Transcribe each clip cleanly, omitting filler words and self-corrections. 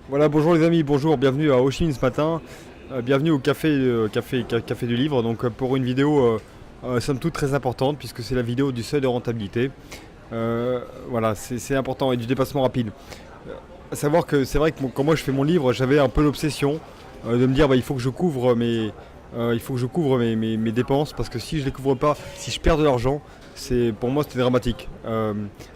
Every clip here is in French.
Voilà, bonjour les amis, bonjour, bienvenue à Ho Chi Minh ce matin, bienvenue au café du livre, donc pour une vidéo somme toute très importante puisque c'est la vidéo du seuil de rentabilité. Euh, voilà, c'est important et du dépassement rapide. À savoir que c'est vrai que quand moi je fais mon livre, j'avais un peu l'obsession de me dire bah, il faut que je couvre mes dépenses parce que si je les couvre pas, si je perds de l'argent, pour moi c'était dramatique.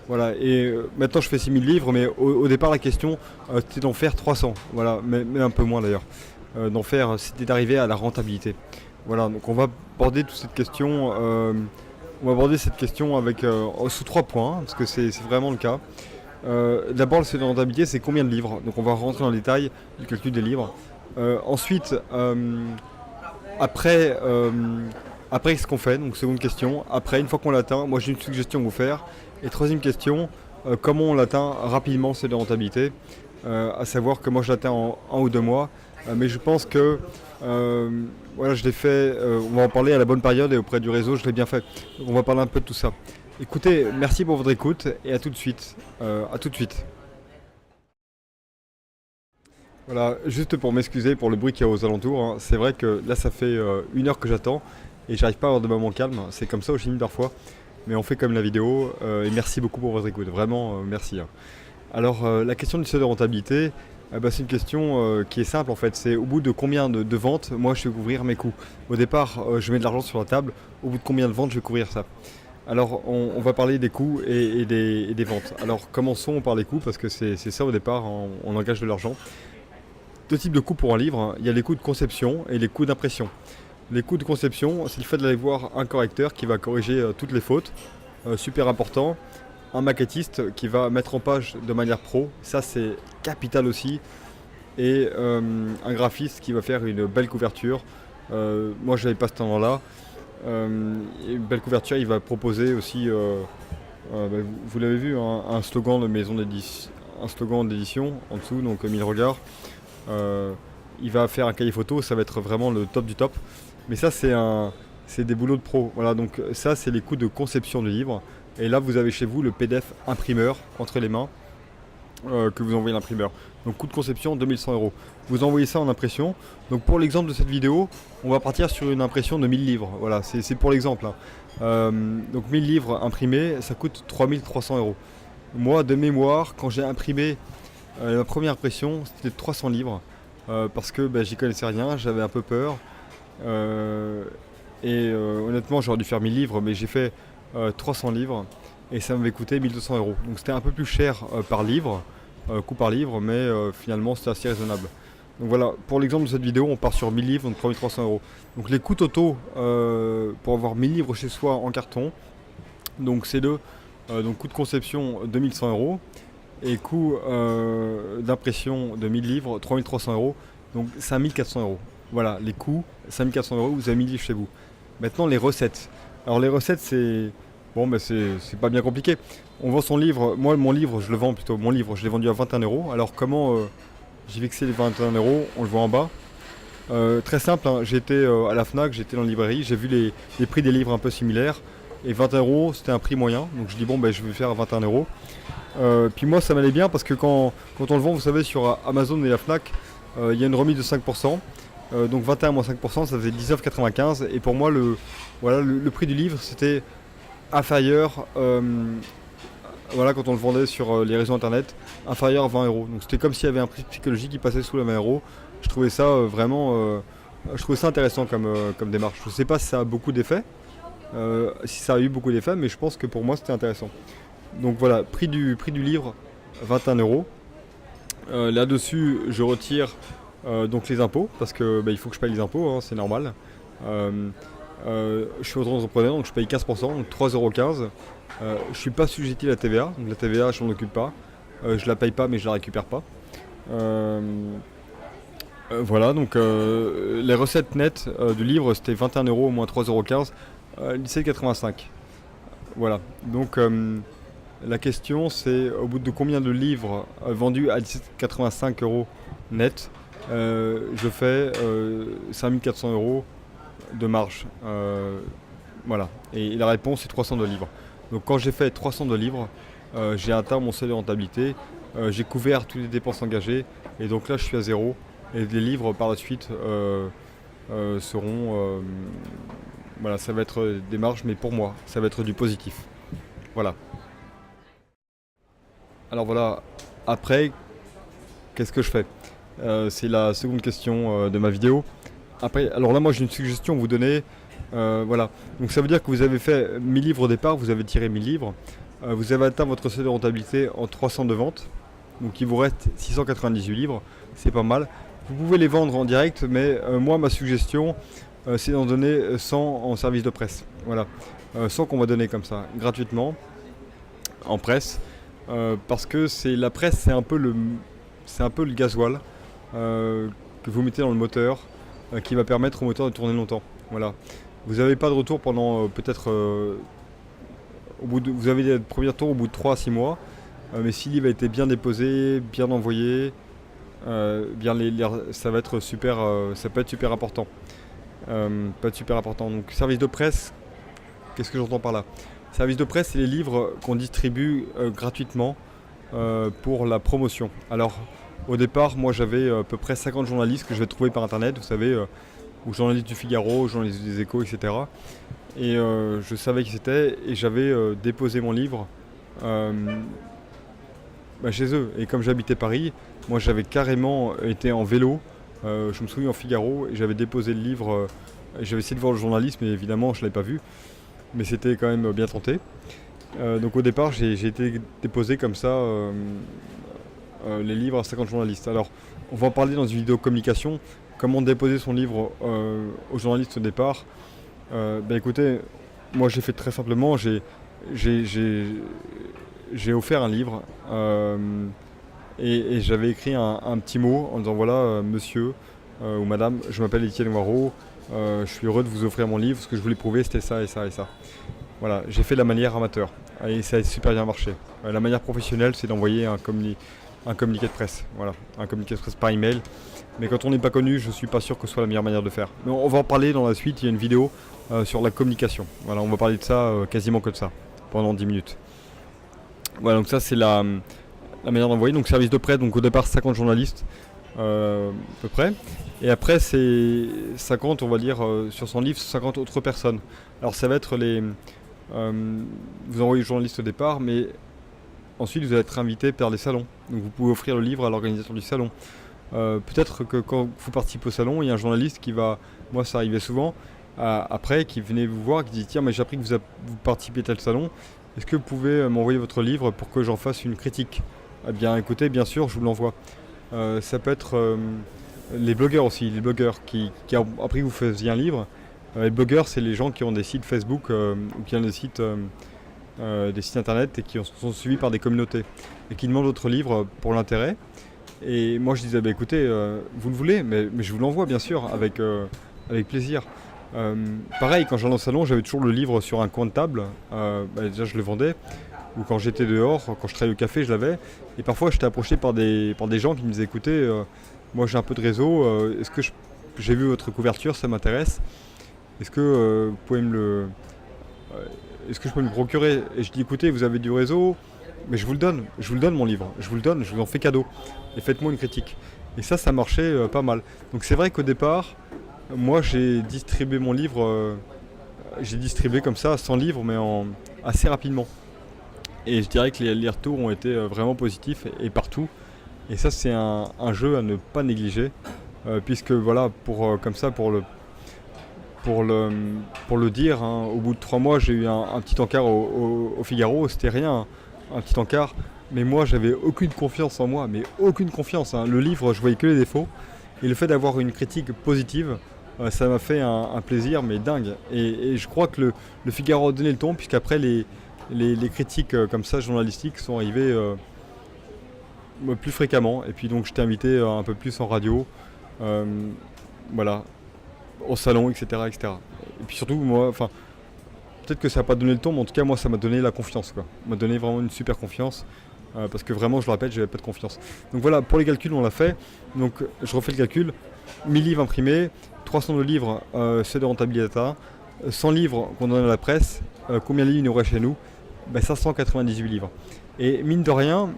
Voilà, et maintenant je fais 6000 livres, mais au départ la question c'était d'en faire 300, voilà, mais un peu moins d'ailleurs. C'était d'arriver à la rentabilité. Voilà, donc on va aborder cette question avec sous trois points, parce que c'est vraiment le cas. D'abord, le seuil de rentabilité, c'est combien de livres. Donc on va rentrer dans le détail du calcul des livres. Ensuite, après, euh, après, ce qu'on fait, donc seconde question. Après, une fois qu'on l'atteint, moi j'ai une suggestion à vous faire. Et troisième question, comment on l'atteint rapidement, c'est de rentabilité. À savoir que moi je l'atteins en 1 ou 2 mois. Mais je pense que voilà, je l'ai fait, on va en parler à la bonne période et auprès du réseau, je l'ai bien fait. Donc on va parler un peu de tout ça. Écoutez, merci pour votre écoute et à tout de suite. À tout de suite. Voilà, juste pour m'excuser pour le bruit qu'il y a aux alentours, hein. C'est vrai que là ça fait 1 heure que j'attends et j'arrive pas à avoir de moment calme. C'est comme ça au Chine parfois. Mais on fait comme la vidéo et merci beaucoup pour votre écoute. Vraiment, merci, hein. Alors la question du seuil de rentabilité, bah, c'est une question qui est simple en fait. C'est au bout de combien de ventes, moi je vais couvrir mes coûts. Au départ, je mets de l'argent sur la table. Au bout de combien de ventes, je vais couvrir ça. Alors on va parler des coûts et des ventes. Alors commençons par les coûts parce que c'est ça au départ, hein, on engage de l'argent. Deux types de coûts pour un livre, hein. Il y a les coûts de conception et les coûts d'impression. Les coûts de conception, c'est le fait d'aller voir un correcteur qui va corriger toutes les fautes, super important. Un maquettiste qui va mettre en page de manière pro, ça c'est capital aussi. Et un graphiste qui va faire une belle couverture. Moi je n'avais pas ce temps-là. Une belle couverture, il va proposer aussi, bah, vous l'avez vu, hein, un slogan de maison d'édition, un slogan d'édition en dessous, donc 1000 regards. Euh, il va faire un cahier photo, ça va être vraiment le top du top. Mais ça, c'est des boulots de pro. Voilà, donc ça, c'est les coûts de conception du livre. Et là, vous avez chez vous le PDF imprimeur entre les mains que vous envoyez à l'imprimeur. Donc coût de conception 2100 euros. Vous envoyez ça en impression. Donc pour l'exemple de cette vidéo, on va partir sur une impression de 1000 livres. Voilà, c'est pour l'exemple, hein. Donc 1000 livres imprimés, ça coûte 3300 euros. Moi, de mémoire, quand j'ai imprimé ma première impression, c'était 300 livres. Parce que bah, j'y connaissais rien, j'avais un peu peur. Euh, Honnêtement, j'aurais dû faire 1000 livres, mais j'ai fait 300 livres et ça m'avait coûté 1200 euros. Donc c'était un peu plus cher par livre, coût par livre, mais finalement c'était assez raisonnable. Donc voilà, pour l'exemple de cette vidéo, on part sur 1000 livres, donc 3300 euros. Donc les coûts totaux pour avoir 1000 livres chez soi en carton, donc c'est donc coût de conception 2100 euros et coût d'impression de 1000 livres 3300 euros, donc 5400 euros. Voilà, les coûts, 5400 euros, vous avez 1000 livres chez vous. Maintenant, les recettes. Alors, les recettes, c'est. Bon, bah, c'est pas bien compliqué. On vend son livre. Moi, mon livre, je le vends plutôt. Mon livre, je l'ai vendu à 21 euros. Alors, comment j'ai fixé les 21 euros? On le voit en bas. Très simple, hein. J'étais à la Fnac, j'étais dans la librairie, j'ai vu les prix des livres un peu similaires. Et 21 euros, c'était un prix moyen. Donc, je dis, bon, bah, je vais faire à 21 euros. Puis moi, ça m'allait bien parce que quand on le vend, vous savez, sur Amazon et la Fnac, il y a une remise de 5%. Donc 21 moins 5%, ça faisait 19,95. Et pour moi, voilà, le prix du livre, c'était inférieur, voilà, quand on le vendait sur les réseaux internet, inférieur à 20 euros. Donc c'était comme s'il y avait un prix psychologique qui passait sous les 20 euros. Je trouvais ça je trouvais ça intéressant comme démarche. Je ne sais pas si ça a beaucoup d'effets, si ça a eu beaucoup d'effets, mais je pense que pour moi c'était intéressant. Donc voilà, prix du livre, 21 euros. Là-dessus, je retire donc les impôts, parce que bah, il faut que je paye les impôts, hein, c'est normal. Euh, je suis auto-entrepreneur, donc je paye 15%, donc 3,15 €. Je ne suis pas sujetti à la TVA, donc la TVA, je m'en occupe pas. Je la paye pas, mais je la récupère pas. Euh, voilà, donc les recettes nettes du livre, c'était 21 euros moins 3,15 €, 17,85. Voilà, donc la question c'est au bout de combien de livres vendus à 17,85 euros net, je fais 5400 euros de marge. Voilà, et la réponse c'est 302 livres. Donc quand j'ai fait 302 livres, j'ai atteint mon seuil de rentabilité j'ai couvert toutes les dépenses engagées et donc là je suis à zéro et les livres par la suite seront voilà, ça va être des marges, mais pour moi ça va être du positif. Voilà. Alors voilà, après, qu'est-ce que je fais? C'est la seconde question de ma vidéo. Après, alors là moi j'ai une suggestion à vous donner. Voilà. Donc ça veut dire que vous avez fait 1000 livres au départ, vous avez tiré 1000 livres. Vous avez atteint votre seuil de rentabilité en 300 de ventes. Donc il vous reste 698 livres, c'est pas mal. Vous pouvez les vendre en direct, mais moi ma suggestion c'est d'en donner 100 en service de presse. Voilà. 100 qu'on va donner comme ça, gratuitement, en presse. Parce que la presse, c'est un peu le gasoil que vous mettez dans le moteur qui va permettre au moteur de tourner longtemps. Voilà. Vous n'avez pas de retour pendant peut-être vous avez des premiers tours au bout de 3 à 6 mois, mais si le livre a été bien déposé, bien envoyé, ça va être super, ça peut être super important. Donc service de presse, qu'est-ce que j'entends par là? Service de presse, c'est les livres qu'on distribue gratuitement pour la promotion. Alors au départ, moi j'avais à peu près 50 journalistes que je vais trouver par internet, vous savez, ou journalistes du Figaro, journalistes des Échos, etc. Et je savais qui c'était et j'avais déposé mon livre chez eux. Et comme j'habitais Paris, moi j'avais carrément été en vélo, je me souviens en Figaro, et j'avais déposé le livre, j'avais essayé de voir le journaliste, mais évidemment je ne l'avais pas vu. Mais c'était quand même bien tenté. Donc au départ j'ai été déposé comme ça les livres à 50 journalistes. Alors on va en parler dans une vidéo communication, comment déposer son livre aux journalistes au départ. Écoutez, moi j'ai fait très simplement, j'ai offert un livre et j'avais écrit un petit mot en disant voilà monsieur ou madame, je m'appelle Étienne Noireau, je suis heureux de vous offrir mon livre, ce que je voulais prouver c'était ça et ça et ça. Voilà, j'ai fait de la manière amateur et ça a super bien marché. La manière professionnelle c'est d'envoyer un communiqué de presse, voilà, un communiqué de presse par email. Mais quand on n'est pas connu, je ne suis pas sûr que ce soit la meilleure manière de faire. Mais on va en parler dans la suite, il y a une vidéo sur la communication. Voilà, on va parler de ça quasiment que de ça, pendant 10 minutes. Voilà, donc ça c'est la manière d'envoyer. Donc service de presse, donc au départ 50 journalistes à peu près. Et après c'est 50, on va dire, sur son livre, 50 autres personnes. Alors ça va être vous envoyez le journaliste au départ, mais ensuite vous allez être invité par les salons. Donc vous pouvez offrir le livre à l'organisateur du salon. Peut-être que quand vous participez au salon, il y a un journaliste qui va, moi ça arrivait souvent, après qui venait vous voir, qui dit tiens mais j'ai appris que vous participez à tel salon, est-ce que vous pouvez m'envoyer votre livre pour que j'en fasse une critique? Eh bien écoutez, bien sûr je vous l'envoie. Ça peut être les blogueurs aussi, les blogueurs qui ont appris que vous faisiez un livre. Les blogueurs c'est les gens qui ont des sites Facebook ou qui ont des sites internet et qui sont suivis par des communautés et qui demandent votre livre pour l'intérêt. Et moi je disais écoutez, vous le voulez, mais je vous l'envoie bien sûr avec plaisir. Pareil, quand j'allais au salon, j'avais toujours le livre sur un coin de table. Déjà je le vendais, ou quand j'étais dehors, quand je travaillais au café, je l'avais. Et parfois j'étais approché par des gens qui me disaient écoutez, moi j'ai un peu de réseau, est-ce que j'ai vu votre couverture, ça m'intéresse. Est-ce que vous pouvez est-ce que je peux me le procurer? Et je dis écoutez, vous avez du réseau, mais je vous le donne mon livre, je vous vous en fais cadeau. Et faites-moi une critique. Et ça marchait pas mal. Donc c'est vrai qu'au départ, moi j'ai distribué mon livre, j'ai distribué comme ça 100 livres, mais assez rapidement. Et je dirais que les retours ont été vraiment positifs et partout. Et ça c'est un jeu à ne pas négliger, puisque voilà, pour le dire, hein, au bout de 3 mois j'ai eu un petit encart au Figaro, c'était rien, un petit encart. Mais moi j'avais aucune confiance en moi, mais aucune confiance. Hein. Le livre, je voyais que les défauts. Et le fait d'avoir une critique positive, ça m'a fait un plaisir, mais dingue. Et je crois que le Figaro a donné le ton, puisqu'après les critiques comme ça, journalistiques, sont arrivées plus fréquemment. Et puis donc j'étais invité un peu plus en radio, voilà, au salon, etc., etc. Et puis surtout, moi, enfin, peut-être que ça n'a pas donné le ton, mais en tout cas, moi, ça m'a donné la confiance, quoi. Ça m'a donné vraiment une super confiance. Parce que vraiment, je le répète, j'avais pas de confiance. Donc voilà, pour les calculs, on l'a fait. Donc je refais le calcul. 1000 livres imprimés, 300 de livres, c'est de rentabilité, 100 livres qu'on donne à la presse, combien de livres il y aurait chez nous? 598 livres. Et mine de rien,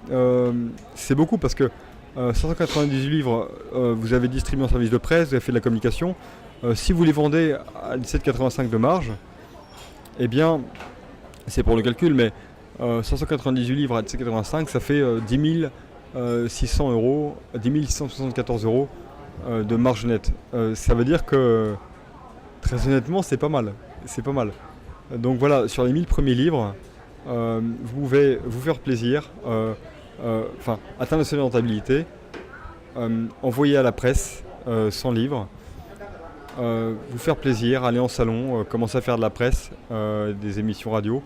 c'est beaucoup parce que 598 livres, vous avez distribué en service de presse, vous avez fait de la communication. Si vous les vendez à 17,85 de marge, eh bien, c'est pour le calcul, mais 598 livres à 17,85, ça fait 10 600 euros, 10 674 euros de marge nette. Ça veut dire que, très honnêtement, c'est pas mal. C'est pas mal. Donc voilà, sur les 1000 premiers livres, vous pouvez vous faire plaisir, atteindre le seuil de rentabilité, envoyer à la presse 100 livres, vous faire plaisir, aller en salon, commencer à faire de la presse, des émissions radio,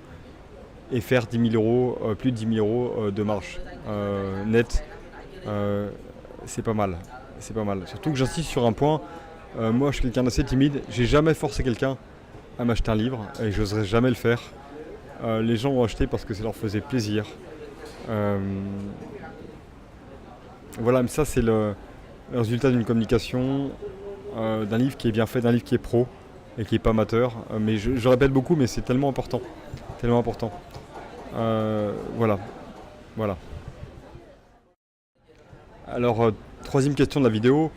et faire 10 000 euros, plus de 10 000 euros de marge net. C'est pas mal. C'est pas mal. Surtout que j'insiste sur un point, moi je suis quelqu'un d'assez timide, j'ai jamais forcé quelqu'un à m'acheter un livre et j'oserais jamais le faire. Les gens ont acheté parce que ça leur faisait plaisir. Voilà, mais ça c'est le résultat d'une communication, d'un livre qui est bien fait, d'un livre qui est pro et qui n'est pas amateur. Mais je répète beaucoup, mais c'est tellement important. Tellement important. Voilà. Alors, troisième question de la vidéo,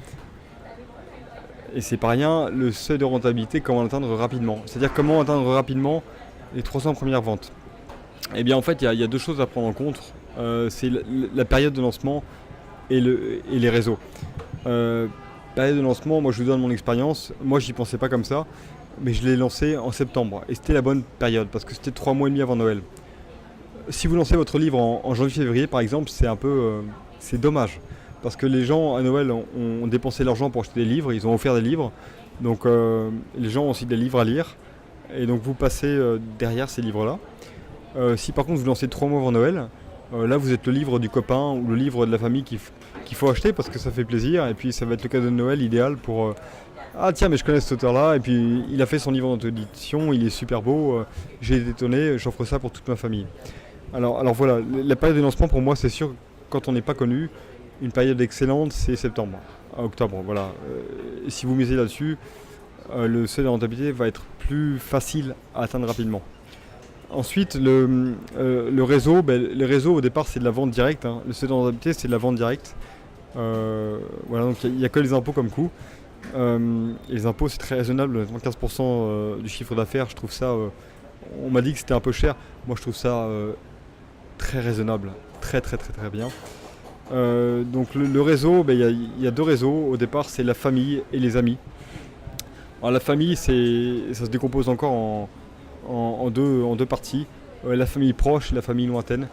et c'est pas rien, le seuil de rentabilité, comment l'atteindre rapidement. C'est-à-dire comment atteindre rapidement les 300 premières ventes. Eh bien en fait, il y a deux choses à prendre en compte. C'est la période de lancement et les réseaux. Période de lancement, moi je vous donne mon expérience. Moi j'y pensais pas comme ça, mais je l'ai lancé en septembre. Et c'était la bonne période, parce que c'était 3 mois et demi avant Noël. Si vous lancez votre livre en janvier-février par exemple, c'est un peu... c'est dommage. Parce que les gens à Noël ont dépensé l'argent pour acheter des livres, ils ont offert des livres. Donc les gens ont aussi des livres à lire. Et donc vous passez derrière ces livres-là. Si par contre vous lancez 3 mois avant Noël, là vous êtes le livre du copain ou le livre de la famille qu'il faut acheter parce que ça fait plaisir. Et puis ça va être le cadeau de Noël idéal pour... ah tiens, mais je connais cet auteur-là, et puis il a fait son livre d'auto-édition, il est super beau, j'ai été étonné, j'offre ça pour toute ma famille. Alors voilà, la période de lancement pour moi c'est sûr, quand on n'est pas connu, une période excellente c'est septembre, octobre, voilà. Si vous misez là-dessus, le seuil de rentabilité va être plus facile à atteindre rapidement. Ensuite, le réseau, les réseaux au départ c'est de la vente directe, hein. Le seuil de rentabilité c'est de la vente directe. Voilà, donc il n'y a que les impôts comme coût. Et les impôts c'est très raisonnable, 15% du chiffre d'affaires, je trouve ça, on m'a dit que c'était un peu cher, moi je trouve ça très raisonnable, très bien. Donc le réseau, il y a deux réseaux, au départ c'est la famille et les amis. Alors la famille ça se décompose encore en deux parties, la famille proche et la famille lointaine.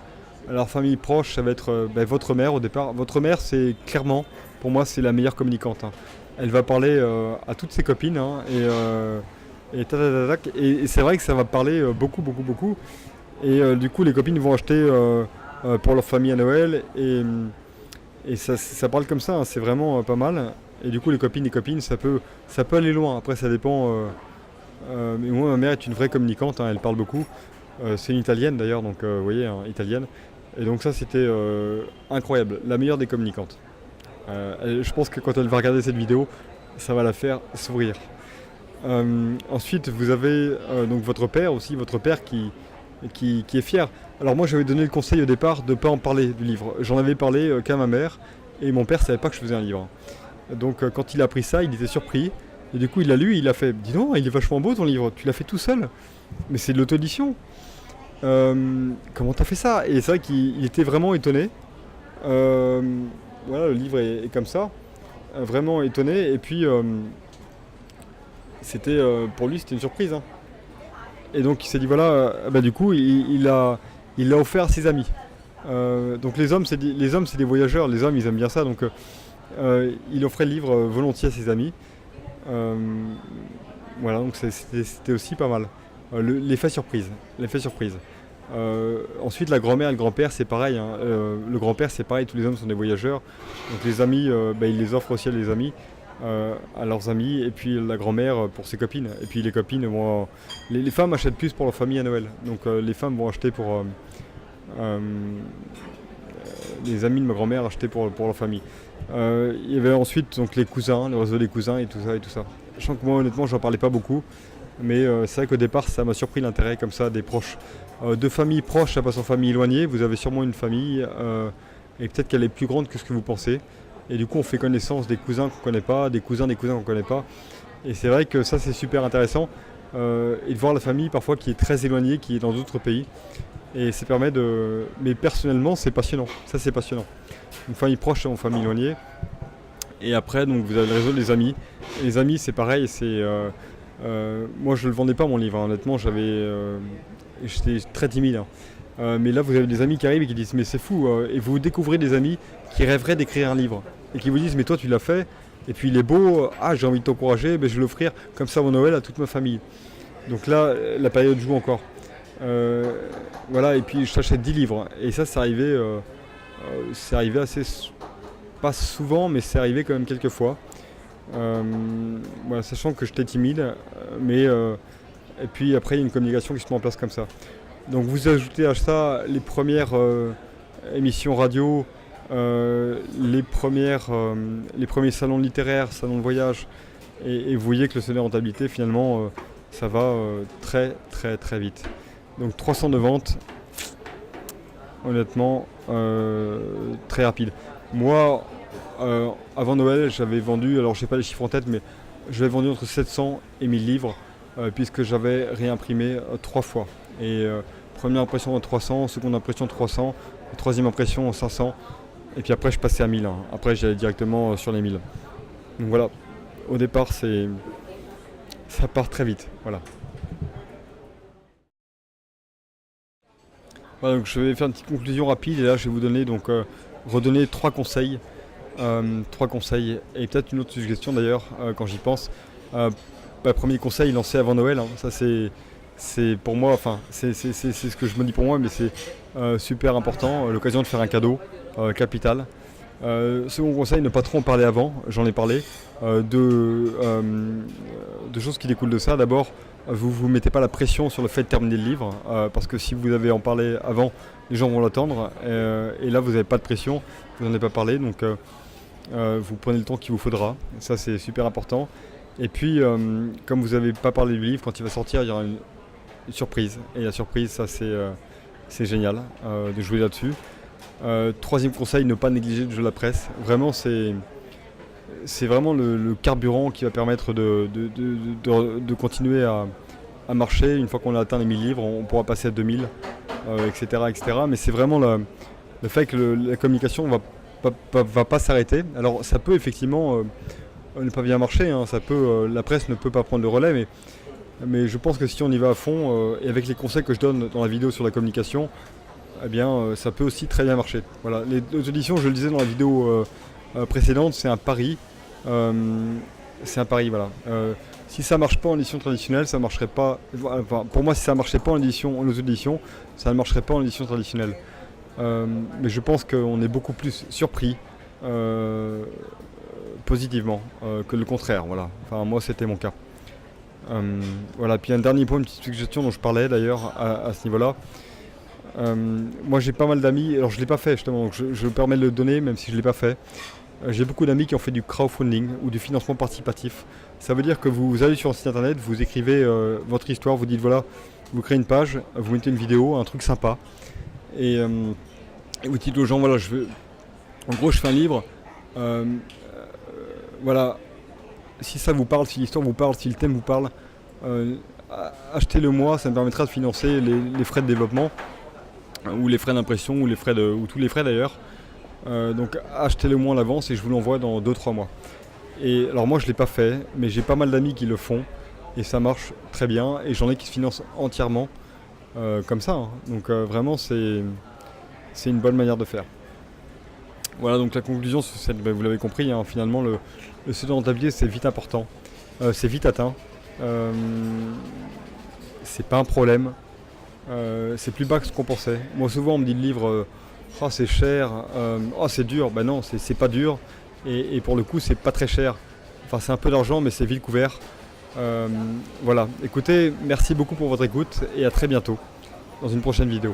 Alors famille proche ça va être votre mère au départ, votre mère c'est clairement, pour moi c'est la meilleure communicante, hein. Elle va parler à toutes ses copines, hein, et c'est vrai que ça va parler beaucoup. Et du coup les copines vont acheter pour leur famille à Noël et ça parle comme ça, hein, c'est vraiment pas mal. Et du coup les copines, ça peut aller loin, après ça dépend. Mais moi ma mère est une vraie communicante, hein, elle parle beaucoup. C'est une italienne d'ailleurs, donc vous voyez, hein, italienne. Et donc ça c'était incroyable, la meilleure des communicantes. Je pense que quand elle va regarder cette vidéo, ça va la faire sourire. Ensuite, vous avez donc votre père qui est fier. Alors moi, j'avais donné le conseil au départ de ne pas en parler du livre. J'en avais parlé qu'à ma mère, et mon père ne savait pas que je faisais un livre. Donc quand il a appris ça, il était surpris. Et du coup, il l'a lu, il a fait « Dis donc, il est vachement beau ton livre, tu l'as fait tout seul. Mais c'est de l'auto-édition. Comment t'as fait ça ?» Et c'est vrai qu'il était vraiment étonné. Voilà, le livre est comme ça, vraiment étonné, et puis pour lui c'était une surprise, hein. Et donc il s'est dit voilà, du coup il l'a offert à ses amis. Donc les hommes c'est des voyageurs, les hommes ils aiment bien ça, donc il offrait le livre volontiers à ses amis. Voilà, donc c'était aussi pas mal. L'effet surprise. Ensuite la grand-mère et le grand-père c'est pareil, hein. Le grand-père c'est pareil, tous les hommes sont des voyageurs, donc les amis ils les offrent aussi à des amis, à leurs amis, et puis la grand-mère pour ses copines, et puis les copines vont... les femmes achètent plus pour leur famille à Noël, donc les femmes vont acheter pour... les amis de ma grand-mère achetaient pour leur famille. Il y avait ensuite donc les cousins, le réseau des cousins et tout ça. Je sens que moi honnêtement j'en parlais pas beaucoup, mais c'est vrai qu'au départ ça m'a surpris l'intérêt comme ça des proches. De famille proche, ça passe en famille éloignée. Vous avez sûrement une famille et peut-être qu'elle est plus grande que ce que vous pensez. Et du coup, on fait connaissance des cousins qu'on ne connaît pas, des cousins qu'on ne connaît pas. Et c'est vrai que ça, c'est super intéressant. Et de voir la famille parfois qui est très éloignée, qui est dans d'autres pays. Et ça permet de... Mais personnellement, c'est passionnant. Ça, c'est passionnant. Une famille proche en famille éloignée. Et après, donc, vous avez le réseau des amis. Et les amis, c'est pareil. Moi, je ne le vendais pas, mon livre. Hein. Honnêtement, j'étais très timide. Hein. Mais là, vous avez des amis qui arrivent et qui disent mais c'est fou. Et vous découvrez des amis qui rêveraient d'écrire un livre. Et qui vous disent mais toi, tu l'as fait. Et puis il est beau. Ah, j'ai envie de t'encourager. Ben, je vais l'offrir comme ça avant Noël à toute ma famille. Donc là, la période joue encore. Voilà, et puis je t'achète 10 livres. Et ça, c'est arrivé assez... Pas souvent, mais c'est arrivé quand même quelques fois. Voilà, sachant que j'étais timide. Et puis après, il y a une communication qui se met en place comme ça. Donc vous ajoutez à ça les premières émissions radio, les premiers salons littéraires, salons de voyage. Et vous voyez que le seuil de rentabilité, finalement, ça va très très très vite. Donc 300 de ventes, honnêtement, très rapide. Moi, avant Noël, j'avais vendu, alors je n'ai pas les chiffres en tête, mais j'avais vendu entre 700 et 1000 livres, puisque j'avais réimprimé 3 fois. Et première impression à 300, seconde impression 300, troisième impression 500, et puis après je passais à 1000. Hein. Après j'allais directement sur les 1000. Donc voilà, au départ ça part très vite. Voilà. Voilà, donc je vais faire une petite conclusion rapide et là je vais vous donner redonner 3 conseils. 3 conseils et peut-être une autre suggestion d'ailleurs quand j'y pense. Premier conseil, lancer avant Noël. Hein. Ça c'est pour moi, enfin c'est ce que je me dis pour moi, mais c'est super important. L'occasion de faire un cadeau capital. Second conseil, ne pas trop en parler avant, j'en ai parlé. Deux choses qui découlent de ça. D'abord, vous ne vous mettez pas la pression sur le fait de terminer le livre, parce que si vous avez en parlé avant, les gens vont l'attendre, et là vous n'avez pas de pression, vous n'en avez pas parlé, donc vous prenez le temps qu'il vous faudra. Ça c'est super important. Et puis, comme vous n'avez pas parlé du livre, quand il va sortir, il y aura une surprise. Et la surprise, ça c'est génial de jouer là-dessus. Troisième conseil, ne pas négliger le jeu de la presse. Vraiment, c'est vraiment le carburant qui va permettre de continuer à marcher. Une fois qu'on a atteint les 1000 livres, on pourra passer à 2000, etc., etc. Mais c'est vraiment le fait que la communication va pas s'arrêter. Alors ça peut effectivement ne pas bien marcher, hein. La presse ne peut pas prendre le relais, mais je pense que si on y va à fond, et avec les conseils que je donne dans la vidéo sur la communication, eh bien, ça peut aussi très bien marcher. Voilà. Les auditions, je le disais dans la vidéo précédente, c'est un pari. Voilà. Si ça ne marche pas en édition traditionnelle, ça marcherait pas. Enfin, pour moi, si ça ne marchait pas en auditions, ça ne marcherait pas en édition traditionnelle. Mais je pense qu'on est beaucoup plus surpris positivement que le contraire. Voilà. Enfin, moi, c'était mon cas. Voilà. Puis un dernier point, une petite suggestion dont je parlais d'ailleurs à ce niveau-là. Moi j'ai pas mal d'amis, alors je ne l'ai pas fait justement, donc je me permets de le donner même si je ne l'ai pas fait. J'ai beaucoup d'amis qui ont fait du crowdfunding ou du financement participatif. Ça veut dire que vous allez sur un site internet, vous écrivez votre histoire, vous dites voilà, vous créez une page, vous mettez une vidéo, un truc sympa, et vous dites aux gens voilà, en gros je fais un livre, voilà, si ça vous parle, si l'histoire vous parle, si le thème vous parle, achetez-le moi, ça me permettra de financer les frais de développement, ou les frais d'impression, ou tous les frais d'ailleurs. Donc achetez-le moins à l'avance et je vous l'envoie dans 2-3 mois. Et alors moi je ne l'ai pas fait, mais j'ai pas mal d'amis qui le font et ça marche très bien et j'en ai qui se financent entièrement comme ça. Hein. Donc vraiment c'est une bonne manière de faire. Voilà, donc la conclusion, vous l'avez compris, hein, finalement le seuil de rentabilité c'est vite important, c'est vite atteint, c'est pas un problème. C'est plus bas que ce qu'on pensait. Moi souvent on me dit le livre oh, c'est cher, oh c'est dur, ben non c'est pas dur et pour le coup c'est pas très cher. Enfin c'est un peu d'argent mais c'est vite couvert. Voilà, écoutez, merci beaucoup pour votre écoute et à très bientôt dans une prochaine vidéo.